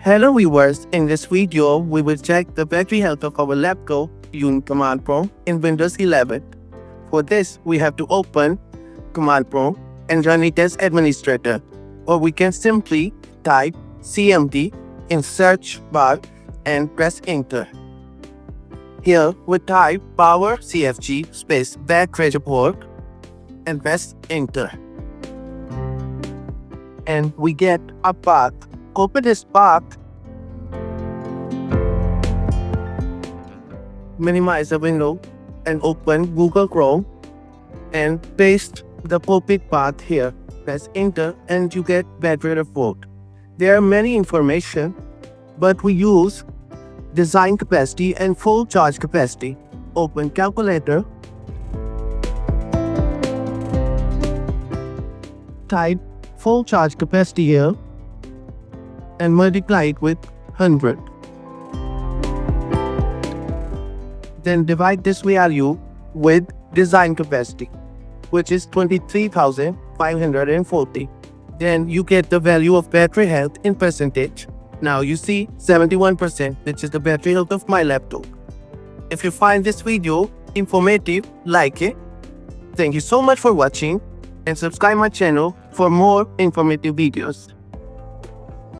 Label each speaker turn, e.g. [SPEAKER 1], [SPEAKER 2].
[SPEAKER 1] Hello viewers, in this video we will check the battery health of our laptop using Command Prompt in Windows 11. For this we have to open Command Prompt and run it as administrator, or we can simply type CMD in search bar and press enter. Here we type power cfg space battery report and press enter. And we get a path. Open this path, minimize the window and open Google Chrome and paste the copied path here. Press enter and you get battery report. There are many information, but we use design capacity and full charge capacity. Open calculator, type full charge capacity here and multiply it with 100. Then divide this value with design capacity, which is 23,540. Then you get the value of battery health in percentage. Now you see 71%, which is the battery health of my laptop. If you find this video informative, like it. Thank you so much for watching and subscribe my channel for more informative videos.